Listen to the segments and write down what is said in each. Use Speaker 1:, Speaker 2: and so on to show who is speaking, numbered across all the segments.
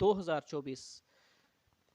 Speaker 1: 2024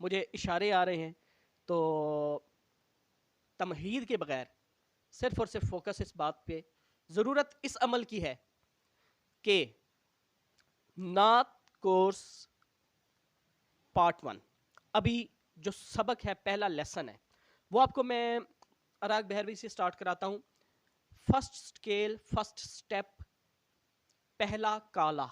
Speaker 1: مجھے اشارے آ رہے ہیں، تو تمہید کے بغیر صرف اور صرف فوکس اس بات پہ، ضرورت اس عمل کی ہے کہ نعت کورس پارٹ 1 ابھی جو سبق ہے، پہلا لیسن ہے، وہ آپ کو میں اراق بہروی سے سٹارٹ کراتا ہوں. فرسٹ سکیل، فرسٹ سٹیپ، پہلا کالا.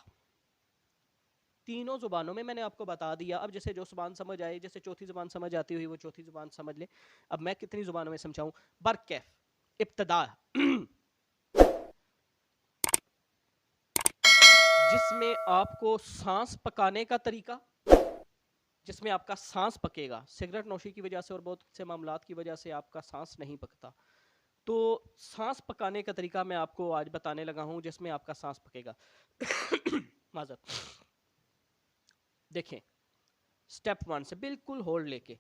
Speaker 1: تینوں زبانوں میں نے آپ کو بتا دیا. اب جیسے جو زبان سمجھ آئے، جیسے چوتھی زبان سمجھ آتی ہوئی وہ چوتھی زبان سمجھ لے. اب میں کتنی زبانوں میں سمجھاؤں؟ برکیف، ابتدا جس میں آپ کو سانس پکانے کا طریقہ، جس میں آپ کا سانس پکے گا. سگریٹ نوشی کی وجہ سے اور بہت سے معاملات کی وجہ سے آپ کا سانس نہیں پکتا، تو سانس پکانے کا طریقہ میں آپ کو آج بتانے لگا ہوں جس میں آپ کا سانس پکے گا. معذرت. دیکھیں سٹیپ 1 سے بالکل ہولڈ لے کے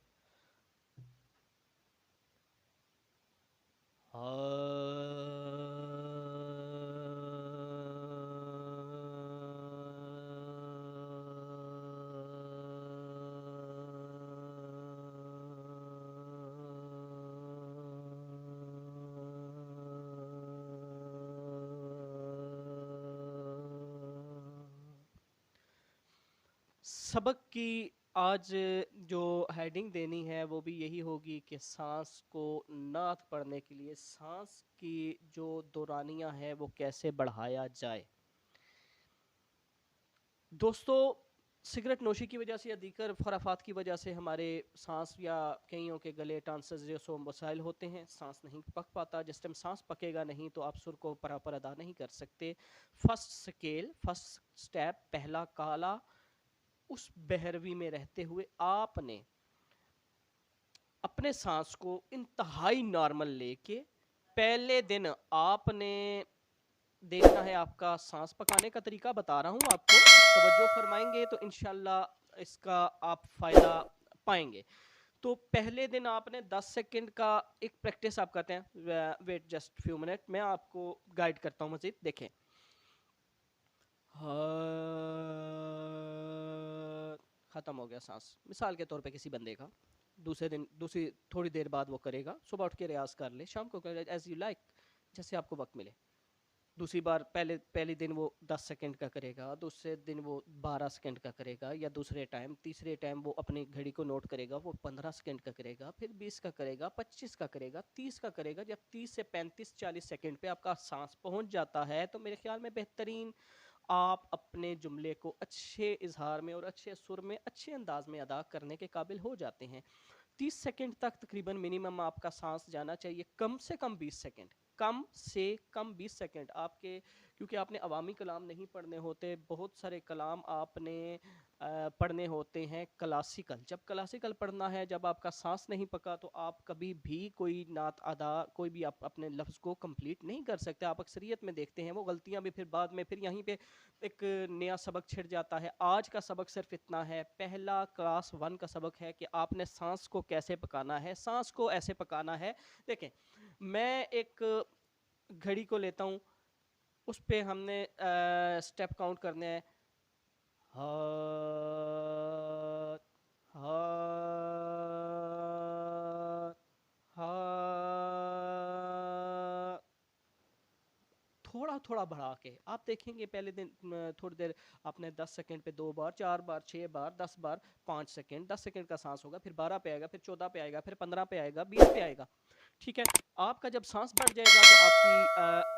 Speaker 1: سبق کی آج جو ہیڈنگ دینی ہے وہ بھی یہی ہوگی کہ سانس کو نعت پڑھنے کے لیے سانس کی جو دورانیہ ہے وہ کیسے بڑھایا جائے. دوستو سگریٹ نوشی کی وجہ سے یا دیگر خرافات کی وجہ سے ہمارے سانس یا کئیوں کے گلے ٹانسز جو سو مسائل ہوتے ہیں، سانس نہیں پک پاتا. جس ٹائم سانس پکے گا نہیں تو آپ سر کو پراپر ادا نہیں کر سکتے. فرسٹ سکیل، فرسٹ سٹیپ، پہلا کالا، اس بہروی میں رہتے ہوئے آپ نے اپنے سانس کو انتہائی نارمل لے کے پہلے دن آپ نے دیکھنا ہے. آپ کا سانس پکانے کا طریقہ بتا رہا ہوں آپ کو، توجہ فرمائیں گے تو انشاءاللہ اس کا آپ فائدہ پائیں گے. تو پہلے دن آپ نے 10 سیکنڈ کا ایک پریکٹس آپ کرتے ہیں. ویٹ جسٹ فیو منٹ، میں آپ کو گائیڈ کرتا ہوں مزید. دیکھیں ختم ہو گیا سانس، مثال کے طور پہ کسی بندے کا دوسرے دن دوسری تھوڑی دیر بعد وہ کرے گا، صبح اٹھ کے ریاض کر لے، شام کو کرے، ایز یو لائک، جیسے آپ کو وقت ملے. دوسری بار پہلی دن وہ 10 سیکنڈ کا کرے گا، دوسرے دن وہ 12 سیکنڈ کا کرے گا، یا دوسرے ٹائم تیسرے ٹائم وہ اپنی گھڑی کو نوٹ کرے گا، وہ 15 سیکنڈ کا کرے گا، پھر 20 کا کرے گا، 25 کا کرے گا، 30 کا کرے گا. جب 30 سے 35 40 سیکنڈ پہ آپ کا سانس پہنچ جاتا ہے تو میرے خیال میں بہترین آپ اپنے جملے کو اچھے اظہار میں اور اچھے سر میں اچھے انداز میں ادا کرنے کے قابل ہو جاتے ہیں. 30 سیکنڈ تک تقریباً منیمم آپ کا سانس جانا چاہیے، کم سے کم 20 سیکنڈ، کم سے کم 20 سیکنڈ آپ کے، کیونکہ آپ نے عوامی کلام نہیں پڑھنے ہوتے، بہت سارے کلام آپ نے پڑھنے ہوتے ہیں کلاسیکل. جب کلاسیکل پڑھنا ہے، جب آپ کا سانس نہیں پکا تو آپ کبھی بھی کوئی نعت ادا، کوئی بھی آپ اپنے لفظ کو کمپلیٹ نہیں کر سکتے. آپ اکثریت میں دیکھتے ہیں وہ غلطیاں بھی پھر بعد میں پھر یہیں پہ ایک نیا سبق چھڑ جاتا ہے. آج کا سبق صرف اتنا ہے، پہلا کلاس 1 کا سبق ہے کہ آپ نے سانس کو کیسے پکانا ہے. سانس کو ایسے پکانا ہے، دیکھیں میں ایک گھڑی کو لیتا ہوں، اس پہ ہم نے سٹیپ کاؤنٹ کرنے ہیں. تھوڑا تھوڑا بڑھا کے آپ دیکھیں گے پہلے دن تھوڑی دیر آپ نے 10 سیکنڈ پہ 2 بار، 4 بار، 6 بار، 10 بار، 5 سیکنڈ، 10 سیکنڈ کا سانس ہوگا، پھر 12 پہ آئے گا، پھر 14 پہ آئے گا، پھر 15 پہ آئے گا، 20 پہ آئے گا. ٹھیک ہے، آپ کا جب سانس بڑھ جائے گا تو آپ کی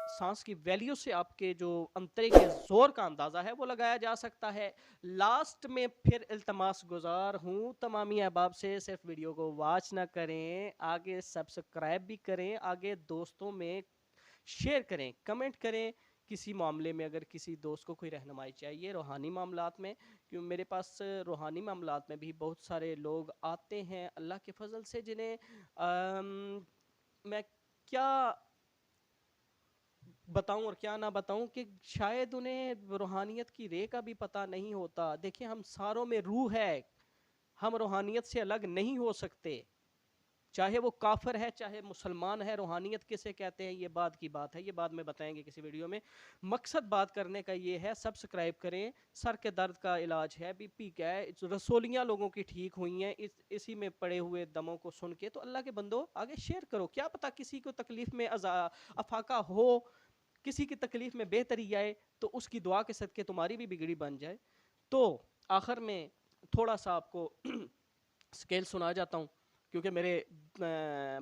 Speaker 1: سانس کی ویلیو سے آپ کے جو انترے کے زور کا اندازہ ہے وہ لگایا جا سکتا ہے. لاسٹ میں پھر التماس گزار ہوں تمامی احباب سے، صرف ویڈیو کو واچ نہ کریں، آگے سبسکرائب بھی کریں، آگے دوستوں میں شیئر کریں، کمنٹ کریں. کسی معاملے میں اگر کسی دوست کو کوئی رہنمائی چاہیے روحانی معاملات میں، کیوں میرے پاس روحانی معاملات میں بھی بہت سارے لوگ آتے ہیں اللہ کے فضل سے، جنہیں میں کیا بتاؤں اور کیا نہ بتاؤں کہ شاید انہیں روحانیت کی رے کا بھی پتہ نہیں ہوتا. دیکھیں ہم ساروں میں روح ہے، ہم روحانیت سے الگ نہیں ہو سکتے. چاہے وہ کافر ہے چاہے مسلمان ہے. روحانیت کسے کہتے ہیں یہ بعد کی بات ہے, یہ بعد میں بتائیں گے کسی ویڈیو میں. مقصد بات کرنے کا یہ ہے, سبسکرائب کریں. سر کے درد کا علاج ہے, بی پی کا ہے, رسولیاں لوگوں کی ٹھیک ہوئی ہیں اسی میں پڑے ہوئے دموں کو سن کے. تو اللہ کے بندو آگے شیئر کرو, کیا پتا کسی کو تکلیف میں افاقہ ہو, کسی کی تکلیف میں بہتری آئے, تو اس کی دعا کے صدقے تمہاری بھی بگڑی بن جائے. تو آخر میں تھوڑا سا آپ کو سکیل سنا جاتا ہوں, کیونکہ میرے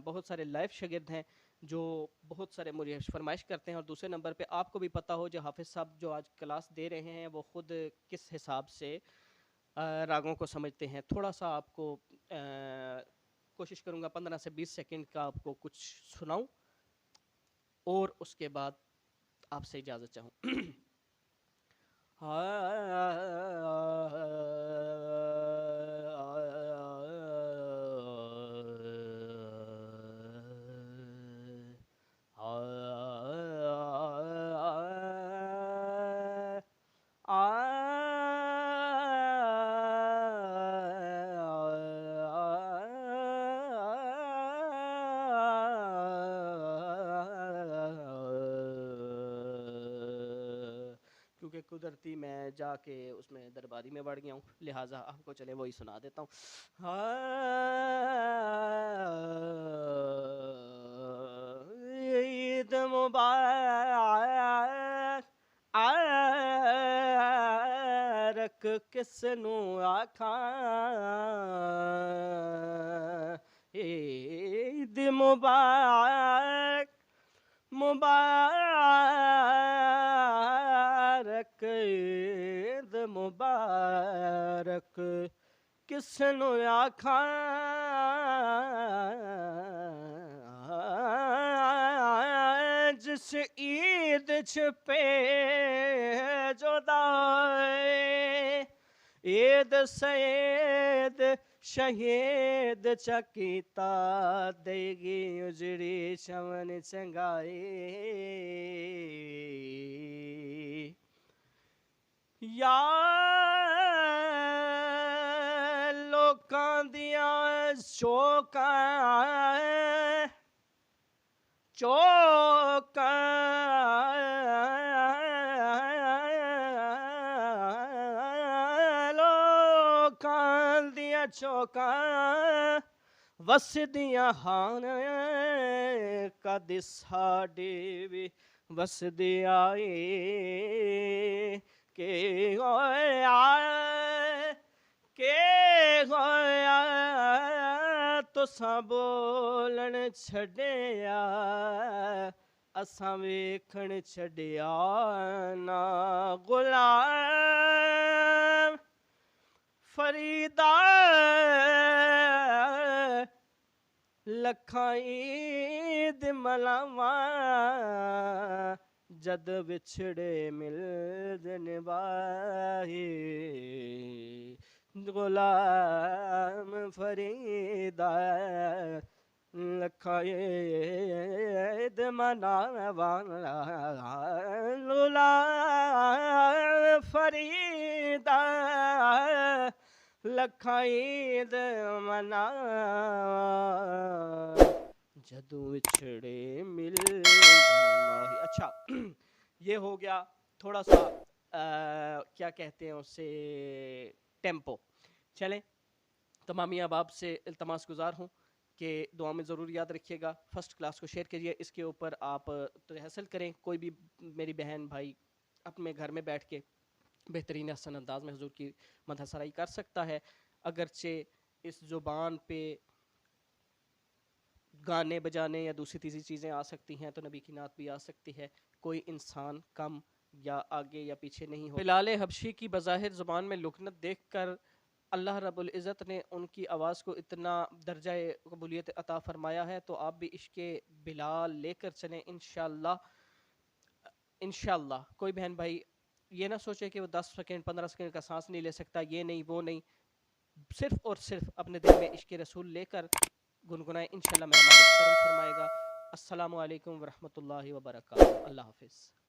Speaker 1: بہت سارے لائف شاگرد ہیں جو بہت سارے مجھے فرمائش کرتے ہیں, اور دوسرے نمبر پہ آپ کو بھی پتہ ہو جو حافظ صاحب جو آج کلاس دے رہے ہیں وہ خود کس حساب سے راگوں کو سمجھتے ہیں. تھوڑا سا آپ کو کوشش کروں گا 15 سے 20 سیکنڈ کا آپ کو کچھ سناؤں, اور اس کے بعد آپ سے اجازت چاہوں. کیونکہ قدرتی میں جا کے اس میں درباری میں بڑھ گیا ہوں, لہٰذا آپ کو چلے وہی سنا دیتا ہوں. عید مبارک کس نو آکھاں, عید مبارک مبارک عید مبارک کس نو آکھاں, جس عید چھپے جدائے عید سید شہید چکیتا دے گی اجڑی شمن چنگائی. یا لوکاں دیاں چوکاں لوکاں دیاں چوکاں وسدیاں ہان کد ساڈے وی وسدیاں اے, کہ ہویا تساں بولن چھڈیا اساں ویکھن چھڈیا نا. غلام فریدا لکھاں عید ملاواں جد وچھڑے ملدن باہی. غلام فریدا لکھاں عید مناواں, غلام فریدا لکھاں عید مناواں جدوں وچھڑے ملدن ماہی. اچھا یہ ہو گیا تھوڑا سا کیا کہتے ہیں اسے, ٹیمپو. چلیں, تمامی احباب سے التماس گزار ہوں کہ دعا میں ضرور یاد رکھیے گا. فرسٹ کلاس کو شیئر کیجیے, اس کے اوپر آپ تحصل کریں. کوئی بھی میری بہن بھائی اپنے گھر میں بیٹھ کے بہترین احسن انداز میں حضور کی مدح سرائی کر سکتا ہے. اگرچہ اس زبان پہ گانے بجانے یا دوسری تیسری چیزیں آ سکتی ہیں, تو نبی کی نعت بھی آ سکتی ہے. کوئی انسان کم یا آگے یا پیچھے نہیں ہو. بلال حبشی کی بظاہر زبان میں لکنت دیکھ کر اللہ رب العزت نے ان کی آواز کو اتنا درجہ قبولیت عطا فرمایا ہے, تو آپ بھی عشق بلال لے کر چلیں انشاءاللہ. انشاءاللہ کوئی بہن بھائی یہ نہ سوچے کہ وہ 10 سیکنڈ 15 سیکنڈ کا سانس نہیں لے سکتا, یہ نہیں وہ نہیں, صرف اور صرف اپنے دل میں عشق رسول لے کر گنگنائیں, انشاءاللہ میرا مالک کرم فرمائے گا. السلام علیکم ورحمۃ اللہ وبرکاتہ. اللہ حافظ.